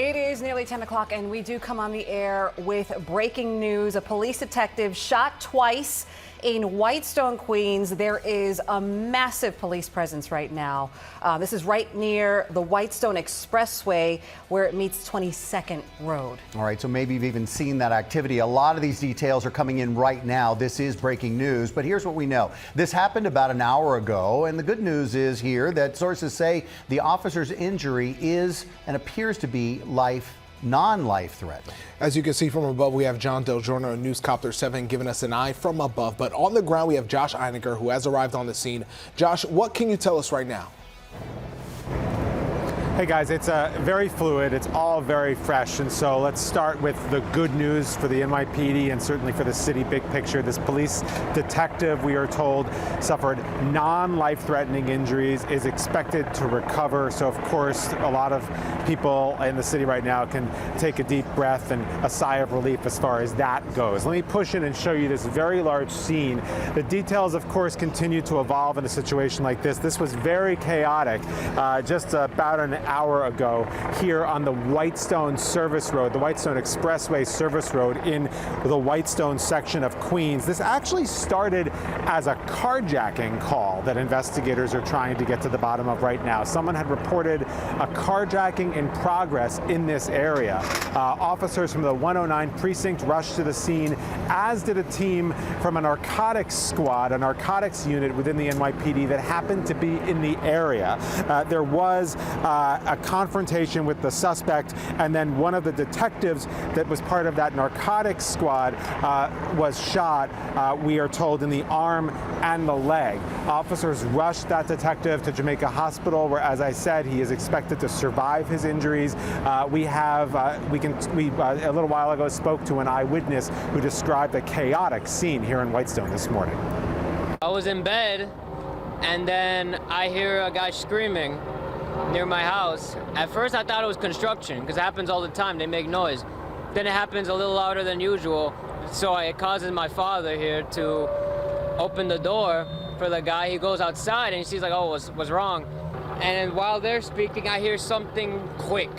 It is nearly 10 o'clock, and we do come on the air with breaking news. A police detective shot twice in Whitestone, Queens. There is a massive police presence right now. This is right near the Whitestone Expressway where it meets 22nd Road. All right, so maybe you've even seen that activity. A lot of these details are coming in right now. This is breaking news, but here's what we know. This happened about an hour ago, and the good news is here that sources say the officer's injury is and appears to be non-life threatening. As you can see from above, we have John Del Giorno and NewsCopter 7 giving us an eye from above. But on the ground, we have Josh Einiger, who has arrived on the scene. Josh, what can you tell us right now? Hey guys, it's very fluid. It's all very fresh. And so let's start with the good news for the NYPD and certainly for the city big picture. This police detective, we are told, suffered non-life-threatening injuries, is expected to recover. So of course, a lot of people in the city right now can take a deep breath and a sigh of relief as far as that goes. Let me push in and show you this very large scene. The details, of course, continue to evolve in a situation like this. This was very chaotic just about an hour ago here on the Whitestone Service Road, the Whitestone Expressway Service Road in the Whitestone section of Queens. This actually started as a carjacking call that investigators are trying to get to the bottom of right now. Someone had reported a carjacking in progress in this area. Officers from the 109 precinct rushed to the scene, as did a team from a narcotics squad, a narcotics unit within the NYPD that happened to be in the area. There was a confrontation with the suspect, and then one of the detectives that was part of that narcotics squad was shot, we are told, in the arm and the leg. Officers rushed that detective to Jamaica Hospital, where, as I said, he is expected to survive his injuries. We a little while ago spoke to an eyewitness who described a chaotic scene here in Whitestone this morning. I was in bed, and then I hear a guy screaming near my house. At first I thought it was construction, because it happens all the time, they make noise. Then it happens a little louder than usual, so it causes my father here to open the door for the guy. He goes outside and he sees, like, oh, what's wrong? And while they're speaking, I hear something quick,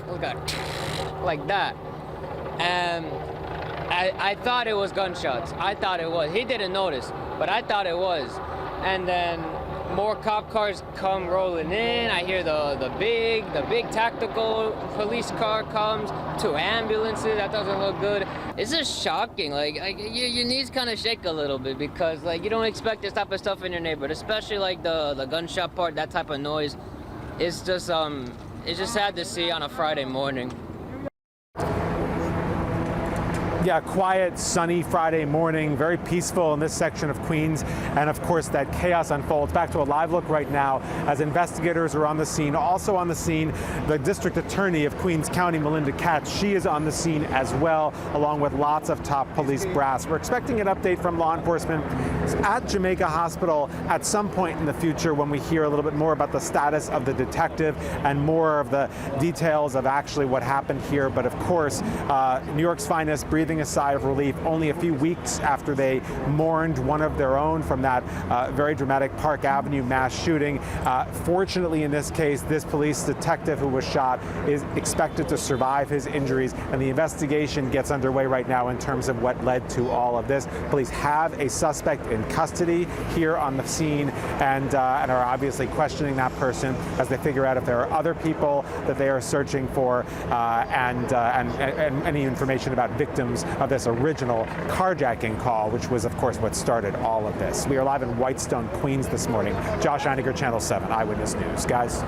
like that. And I thought it was gunshots. I thought it was. He didn't notice, but I thought it was. And then more cop cars come rolling in. I hear the big tactical police car comes, 2 ambulances. That doesn't look good. It's just shocking. Like your knees kind of shake a little bit, because like you don't expect this type of stuff in your neighborhood, especially like the gunshot part, that type of noise. It's just sad to see on a Friday morning. Yeah, quiet, sunny Friday morning, very peaceful in this section of Queens, and of course that chaos unfolds. Back to a live look right now as investigators are on the scene. Also on the scene, the district attorney of Queens County, Melinda Katz. She is on the scene as well, along with lots of top police brass. We're expecting an update from law enforcement at Jamaica Hospital at some point in the future when we hear a little bit more about the status of the detective and more of the details of actually what happened here. But of course, New York's finest breathing a sigh of relief only a few weeks after they mourned one of their own from that very dramatic Park Avenue mass shooting. Fortunately, in this case, this police detective who was shot is expected to survive his injuries, and the investigation gets underway right now in terms of what led to all of this. Police have a suspect in custody here on the scene and are obviously questioning that person as they figure out if there are other people that they are searching for and any information about victims of this original carjacking call, which was, of course, what started all of this. We are live in Whitestone, Queens this morning. Josh Einiger, Channel 7, Eyewitness News. Guys.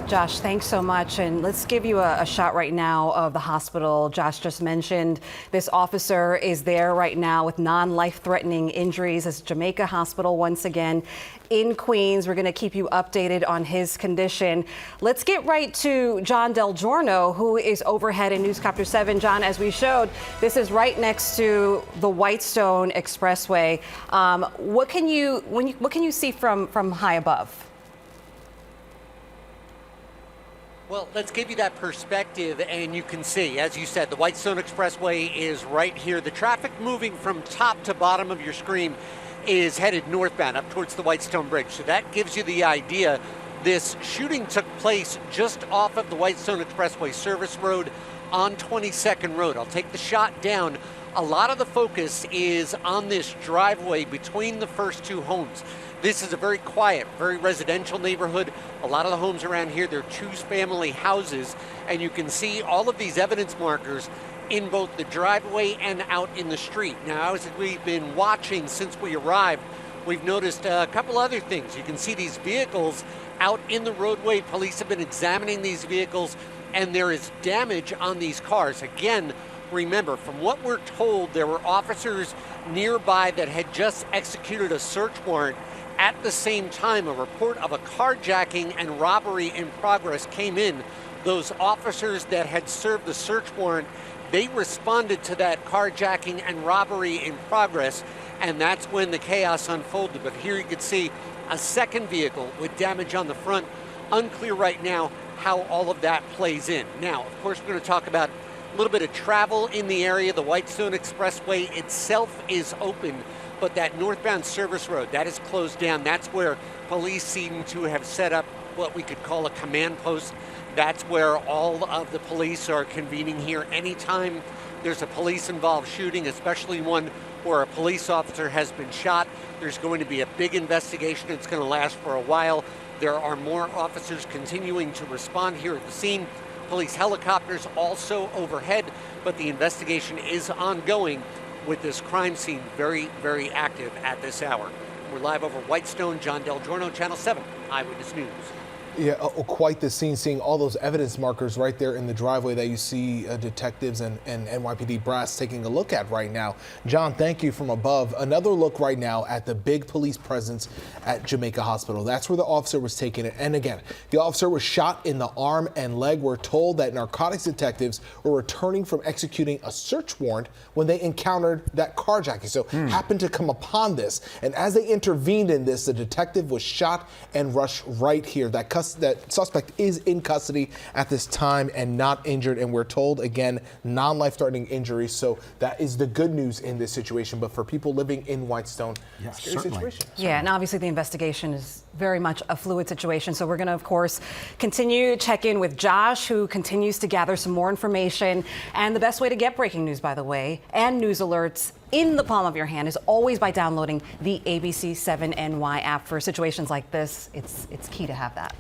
Josh, thanks so much. And let's give you a shot right now of the hospital. Josh just mentioned this officer is there right now with non-life-threatening injuries. It's Jamaica Hospital once again in Queens. We're going to keep you updated on his condition. Let's get right to John Del Giorno, who is overhead in NewsCopter 7. John, as we showed, this is right next to the Whitestone Expressway. What can you see from high above? Well, let's give you that perspective, and you can see, as you said, the Whitestone Expressway is right here. The traffic moving from top to bottom of your screen is headed northbound up towards the Whitestone Bridge. So that gives you the idea. This shooting took place just off of the Whitestone Expressway Service Road on 22nd Road. I'll take the shot down. A lot of the focus is on this driveway between the first two homes. This is a very quiet, very residential neighborhood. A lot of the homes around here, they're two-family houses, and you can see all of these evidence markers in both the driveway and out in the street. Now, as we've been watching since we arrived, we've noticed a couple other things. You can see these vehicles out in the roadway. Police have been examining these vehicles, and there is damage on these cars. Again, remember, from what we're told, there were officers nearby that had just executed a search warrant. At the same time, a report of a carjacking and robbery in progress came in. Those officers that had served the search warrant, they responded to that carjacking and robbery in progress, and that's when the chaos unfolded. But here you can see a second vehicle with damage on the front. Unclear right now how all of that plays in. Now, of course, we're going to talk about a little bit of travel in the area. The Whitestone Expressway itself is open, but that northbound service road, that is closed down. That's where police seem to have set up what we could call a command post. That's where all of the police are convening here. Anytime there's a police-involved shooting, especially one where a police officer has been shot, there's going to be a big investigation. It's going to last for a while. There are more officers continuing to respond here at the scene. Police helicopters also overhead, but the investigation is ongoing with this crime scene very, very active at this hour. We're live over Whitestone. John Del Giorno, Channel 7, Eyewitness News. Yeah, quite the scene, seeing all those evidence markers right there in the driveway that you see detectives and NYPD brass taking a look at right now. John, thank you from above. Another look right now at the big police presence at Jamaica Hospital. That's where the officer was taking it. And again, the officer was shot in the arm and leg. We're told that narcotics detectives were returning from executing a search warrant when they encountered that carjacking. So happened to come upon this. And as they intervened in this, the detective was shot and rushed right here. That suspect is in custody at this time and not injured, and we're told, again, non-life-threatening injuries. So that is the good news in this situation. But for people living in Whitestone, scary situation. Yeah, and obviously the investigation is very much a fluid situation. So we're going to, of course, continue to check in with Josh, who continues to gather some more information. And the best way to get breaking news, by the way, and news alerts in the palm of your hand is always by downloading the ABC 7 NY app. For situations like this, it's key to have that.